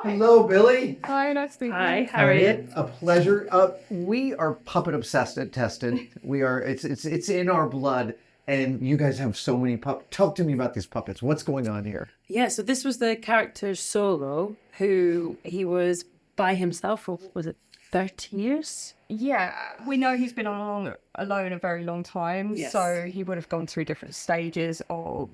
Hello, Billy. Hi, nice to meet you. Hi, Harriet. A pleasure. We are puppet obsessed at Tested. We are. It's in our blood, and you guys have so many puppets. Talk to me about these puppets. What's going on here? Yeah, so this was the character Solo, who he was by himself for, what was it, 30 years? Yeah, we know he's been alone a very long time, Yes. so he would have gone through different stages of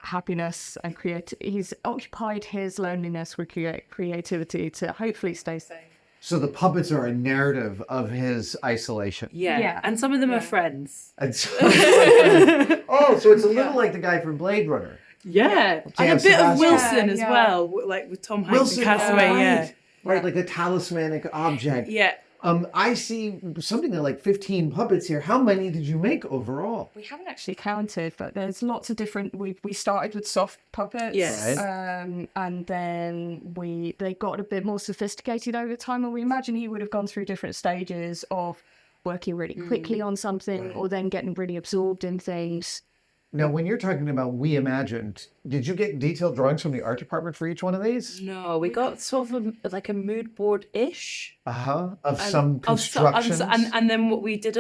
happiness and he's occupied his loneliness with creativity to hopefully stay sane. So the puppets are a narrative of his isolation. Yeah. And some of them are friends. And so, so it's a little like the guy from Blade Runner. Yeah. And a Jan bit of Sebastian. Wilson as Yeah. well, like with Tom Hanks in Castaway, Right, like a talismanic object. Yeah. I see something like 15 puppets here. How many did you make overall? We haven't actually counted, but there's lots of different. We started with soft puppets, Yes. and then they got a bit more sophisticated over time. And we imagine he would have gone through different stages of working really quickly on something, or then getting really absorbed in things. Now, when you're talking about we imagined, did you get detailed drawings from the art department for each one of these? No, we got sort of like a mood board-ish. Of some constructions? And then what we did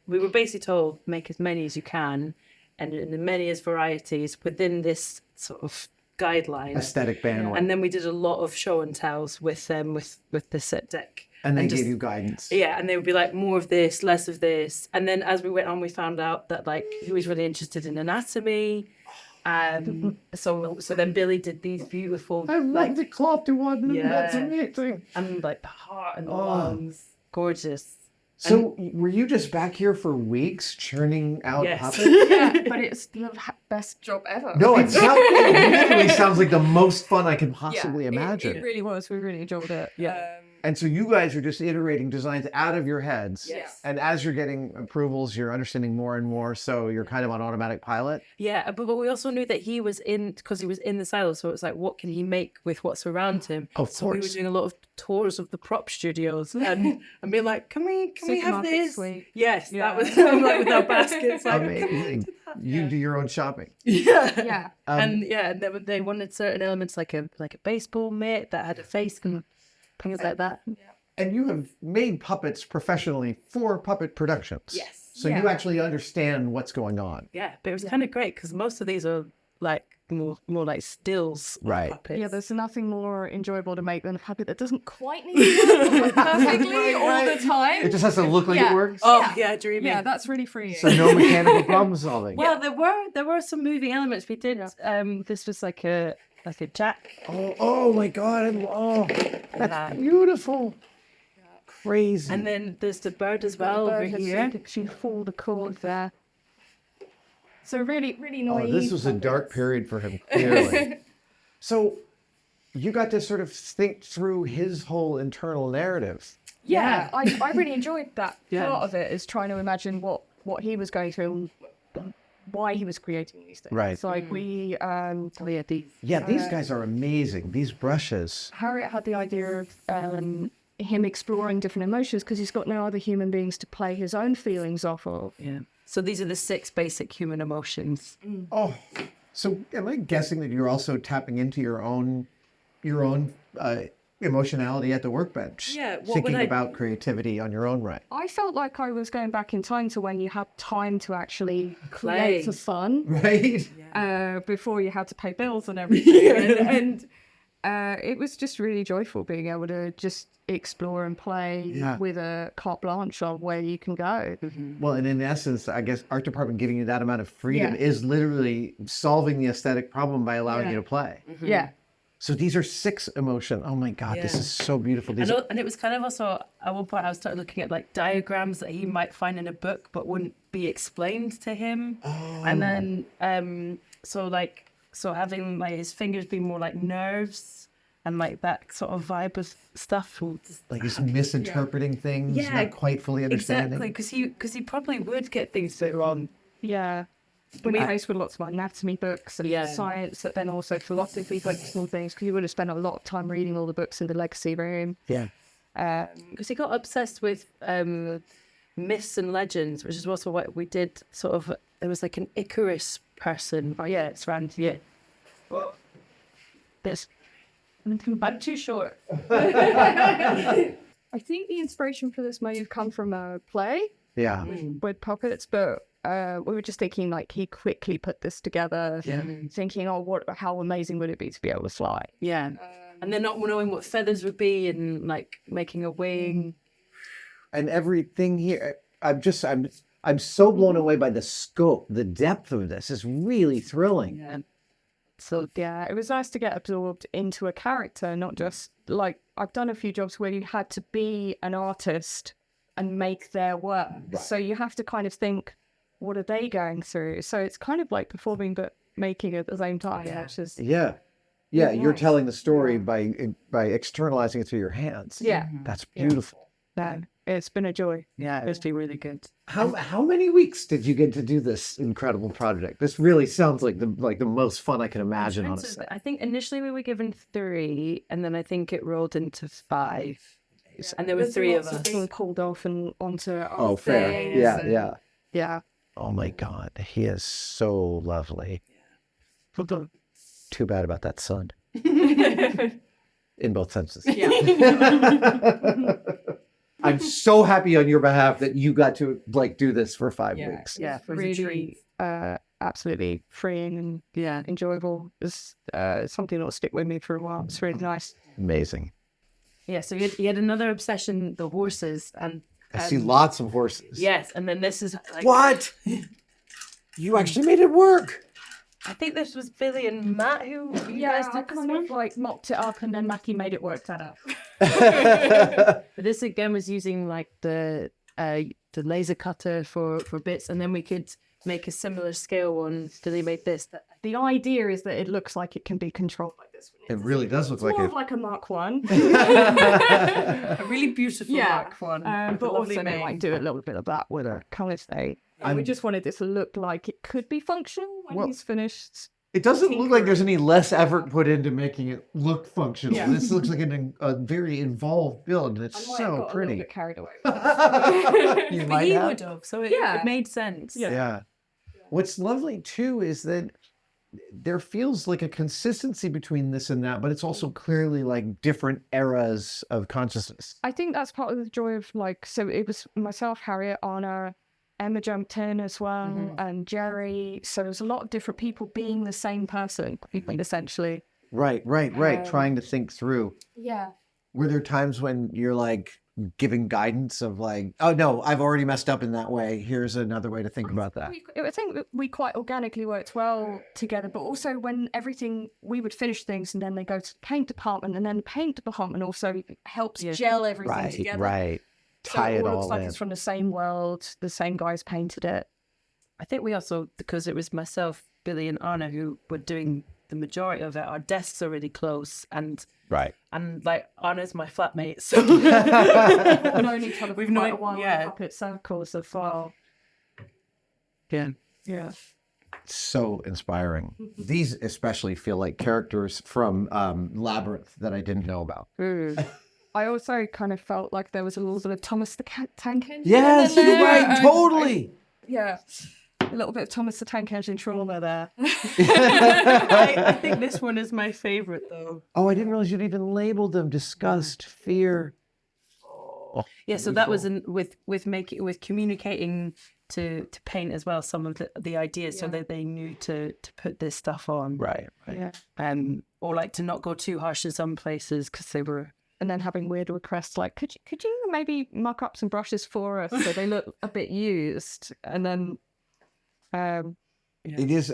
we were basically told, make as many as you can, and in as many as varieties within this sort of guideline. Aesthetic bandwidth. And then we did a lot of show and tells with the set deck. And they just gave you guidance. Yeah, and they would be like, more of this, less of this. And then as we went on, we found out that like he was really interested in anatomy. So then Billy did these beautiful, I love the cloth to one. Yeah. That's amazing. and like the heart and the lungs, gorgeous. So were you just back here for weeks churning out Yes. puppets? Yeah, but it's the best job ever. No, it literally sounds like the most fun I can possibly imagine. It really was. We really enjoyed it. Yeah. And so you guys are just iterating designs out of your heads. Yes. And as you're getting approvals, you're understanding more and more. So you're kind of on automatic pilot. Yeah, but we also knew that he was because he was in the silo. So it was like, what can he make with what's around him? Of So we were course. doing a lot of tours of the prop studios and being like, can we have Supermarket this? suite. Yes, Yeah. that was like with our baskets. Like, Amazing. You do your own shopping. yeah. Yeah. And they wanted certain elements like a baseball mitt that had a face and things like that. And you have made puppets professionally for puppet productions. Yes. So you actually understand what's going on. Yeah, but it was kind of great because most of these are like more like stills of Right. puppets. Yeah, there's nothing more enjoyable to make than a puppet that doesn't quite need to work perfectly all the time. It just has to look like it works. Oh yeah, dreamy. Yeah, that's really freeing. So no mechanical problem solving. Well, there were some moving elements. We did. This was like a jack. Oh my God. That's beautiful. Crazy. And then there's the bird as well over here. She pulled the cord there. So really, really naive. This was a dark period for him, clearly. So you got to sort of think through his whole internal narrative. Yeah, I really enjoyed that Yeah. part of it, is trying to imagine what he was going through, why he was creating these things. Right. So like these. Yeah, these guys are amazing. These brushes. Harriet had the idea of him exploring different emotions because he's got no other human beings to play his own feelings off of. Yeah. So these are the 6 basic human emotions. Oh, so am I guessing that you're also tapping into your own emotionality at the workbench? Yeah, what thinking would I- about creativity on your own right. I felt like I was going back in time to when you had time to actually Play. create for fun, Right. before you had to pay bills and everything. and it was just really joyful being able to just explore and play with a carte blanche on where you can go. Well, and in essence, I guess art department giving you that amount of freedom is literally solving the aesthetic problem by allowing you to play. Yeah. So these are 6 emotion. Oh my God, this is so beautiful. These And it was kind of also, at one point I started looking at like diagrams that he might find in a book but wouldn't be explained to him. And then so having like his fingers be more like nerves and like that sort of vibe of stuff. like he's misinterpreting things, not quite fully understanding. Exactly, because he probably would get things so wrong. Yeah. When you're faced with lots of anatomy books and science, but then also philosophy books and things, because you would have spent a lot of time reading all the books in the legacy room. Yeah. Because he got obsessed with myths and legends, which is also what we did. Sort of, there was like an Icarus person. Oh yeah, it's around here. This. I'm too short. I think the inspiration for this may have come from a play Yeah. with puppets, but we were just thinking like he quickly put this together, thinking, oh, how amazing would it be to be able to fly? Yeah. And then not knowing what feathers would be and like making a wing. And everything here, I'm so blown away by the scope, the depth of this is really thrilling. Yeah. So yeah, it was nice to get absorbed into a character, not just like I've done a few jobs where you had to be an artist and make their work. Right. So you have to kind of think, what are they going through? So it's kind of like performing but making at the same time. Which is Yeah. Yeah, you're nice. telling the story by externalizing it through your hands. Yeah. That's beautiful. No, it's been a joy. Yeah, it's been really good. How many weeks did you get to do this incredible project? This really sounds like the most fun I can imagine, honestly. I think initially we were given 3, and then I think it rolled into 5. And there were 3 of us. Being pulled off and onto our Oh, fair. things Yeah, and- yeah. Yeah. Oh my God, he is so lovely. Too bad about that sun. In both senses. Yeah. I'm so happy on your behalf that you got to like do this for 5 weeks. Yeah, it was a Really, treat. absolutely freeing and Yeah. enjoyable. It's something that'll stick with me for a while. It's really nice. Amazing. Yeah, so he had another obsession, the horses. And I see lots of horses. yes, and then this is like... What? You actually made it work. I think this was Billy and Matt who you guys I did this kind one. of like mocked it up and then Mackie made it work that out. But this again was using like the laser cutter for bits, and then we could make a similar scale one. So they made this. The idea is that it looks like it can be controlled like this. It really does look It's like more it. of like a Mark 1. A really beautiful Mark one. But also they might do a little bit of that with a kind of thing. We just wanted this to look like it could be functional when he's finished. It doesn't look like there's any less effort put into making it look functional. Yeah. This looks like a very involved build, and it's I might have so got a little pretty. bit carried away. You But might he have. would have, so it made sense. Yeah. What's lovely too is that there feels like a consistency between this and that, but it's also clearly like different eras of consciousness. I think that's part of the joy of like, so it was myself, Harriet, Anna, Emma jumped in as well, and Jerry. So there's a lot of different people being the same person, essentially. Right. Trying to think through. Yeah. Were there times when you're like giving guidance of like, oh no, I've already messed up in that way. Here's another way to think about that. I think that we quite organically worked well together, but also when we would finish things and then they go to the paint department, and then the paint department also helps gel everything together. Right. So Tie it all all looks like in. it's from the same world. The same guys painted it. I think we also, because it was myself, Billy, and Anna who were doing the majority of it, our desks are really close, and like Anna's my flatmate, so We've known each other for We've quite known- a while. yeah. Puppet circles so far. yeah. Yeah. So inspiring. These especially feel like characters from Labyrinth that I didn't know about. I also kind of felt like there was a little bit of Thomas the Tank Engine. Yes, in you're there. right. Totally. Yeah. A little bit of Thomas the Tank Engine trauma there. I think this one is my favorite though. Oh, I didn't realize you'd even labeled them. Disgust, fear. Yeah, so that was with communicating to paint as well some of the ideas, so that they knew to put this stuff on. Right. Yeah. Or like to not go too harsh in some places because they were. And then having weird requests like, could you maybe muck up some brushes for us so they look a bit used? And then, It is.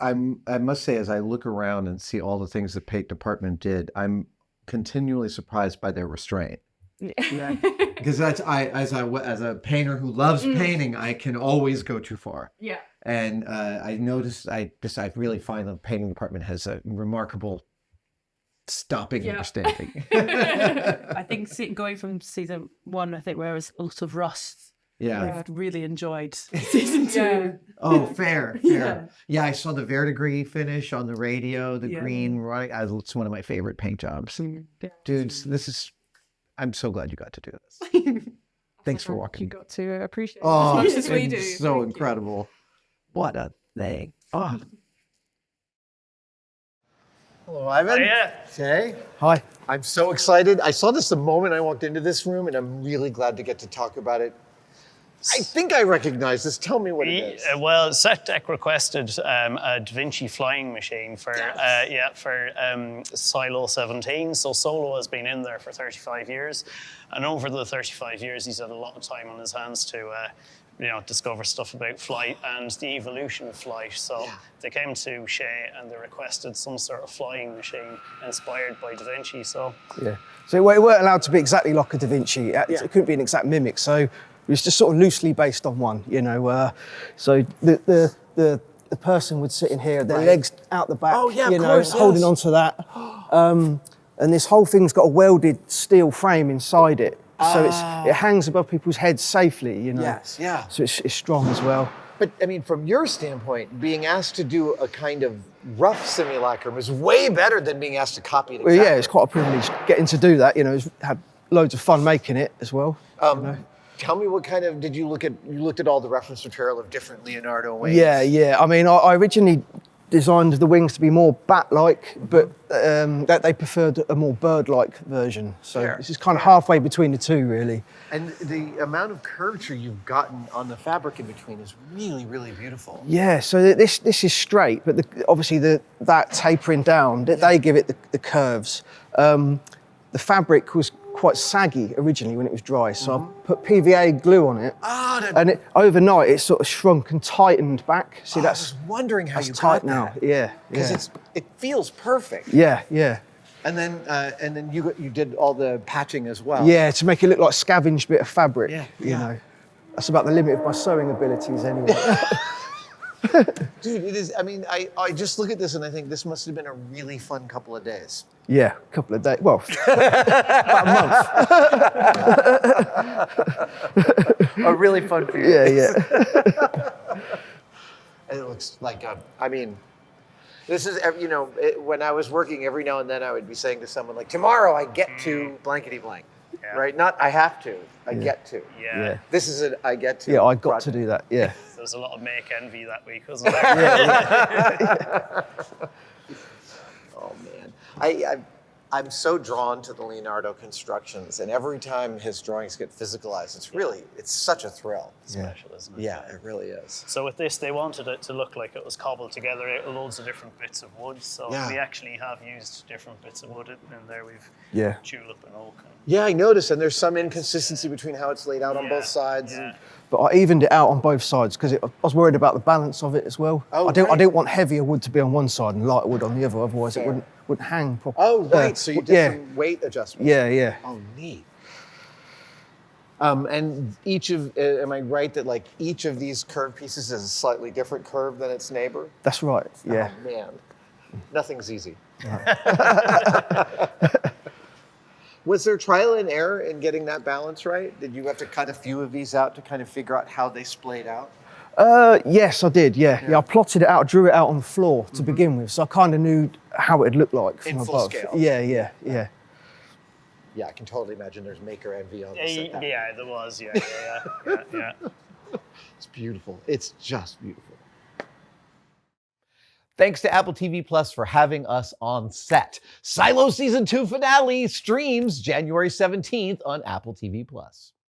I must say, as I look around and see all the things the paint department did, I'm continually surprised by their restraint. Yeah. Because as a painter who loves painting, I can always go too far. yeah. And I noticed, I really find the painting department has a remarkable stopping understanding. I think going from season 1, I think where it was a lot of rust. Yeah. I've really enjoyed season 2. Yeah. Oh, fair. Yeah, I saw the verdigris finish on the radio, the green, right? It's one of my favorite paint jobs. Dudes, I'm so glad you got to do this. Thanks for You walking. got to appreciate it Oh, as much as we it's do. so incredible. What a thing. Oh. Hello, Ivan. Yeah. Hey. Hi. I'm so excited. I saw this the moment I walked into this room, and I'm really glad to get to talk about it. I think I recognize this. Tell me what it is. Well, SetDeck requested a Da Vinci flying machine for Silo 17. So Solo has been in there for 35 years, and over the 35 years, he's had a lot of time on his hands to discover stuff about flight and the evolution of flight. So they came to Shea and they requested some sort of flying machine inspired by Da Vinci. So it weren't allowed to be exactly like a Da Vinci. It couldn't be an exact mimic. So it was just sort of loosely based on one, So the person would sit in here, their legs out the back, holding onto that. And this whole thing's got a welded steel frame inside it. So it hangs above people's heads safely, Yes, yeah. So it's strong as well. But I mean, from your standpoint, being asked to do a kind of rough simulacrum is way better than being asked to copy it. Well, yeah, it's quite a privilege getting to do that. Had loads of fun making it as well. Tell me, what kind of did you look at? You looked at all the reference material of different Leonardo wings. Yeah. I mean, I originally designed the wings to be more bat-like, but that they preferred a more bird-like version. So this is kind of halfway between the two, really. And the amount of curvature you've gotten on the fabric in between is really, really beautiful. Yeah. So this is straight, but obviously that tapering down, they give it the curves. The fabric was quite saggy originally when it was dry, so I put PVA glue on it, and overnight it sort of shrunk and tightened back. See, I was wondering how you tight got now. that. Yeah, because it feels perfect. Yeah. And then you did all the patching as well. Yeah, to make it look like a scavenged bit of fabric. Yeah. That's about the limit of my sewing abilities anyway. Dude, it is. I mean, I just look at this and I think this must have been a really fun couple of days. Yeah, a couple of days. Well, about a month. A really fun period. Yeah. And it looks like this is, when I was working, every now and then I would be saying to someone like, tomorrow I get to blankety blank, right? Not I have to, I get to. Yeah. This is an I get to. Yeah, I got to do that, yeah. There was a lot of make envy that week, wasn't there? Oh man, I'm so drawn to the Leonardo constructions, and every time his drawings get physicalized, it's such a thrill. Special, isn't it? Yeah, it really is. So with this, they wanted it to look like it was cobbled together out of loads of different bits of wood. So we actually have used different bits of wood in there. We've tulip and oak. Yeah, I noticed, and there's some inconsistency between how it's laid out on both sides. Yeah. But I evened it out on both sides because I was worried about the balance of it as well. Oh, I didn't want heavier wood to be on one side and lighter wood on the other, otherwise it wouldn't hang properly. Oh, right. So you did some weight adjustments. Yeah. Oh, neat. And am I right that each of these curved pieces is a slightly different curve than its neighbor? That's right. Yeah. Oh, man, nothing's easy. Was there trial and error in getting that balance right? Did you have to cut a few of these out to kind of figure out how they splayed out? Yes, I did. Yeah. I plotted it out, drew it out on the floor to begin with, so I kind of knew how it'd look like from above. In full scale. Yeah. Yeah, I can totally imagine there's maker envy on this. Yeah, there was. Yeah. It's beautiful. It's just beautiful. Thanks to Apple TV Plus for having us on set. Silo Season 2 finale streams January 17th on Apple TV Plus.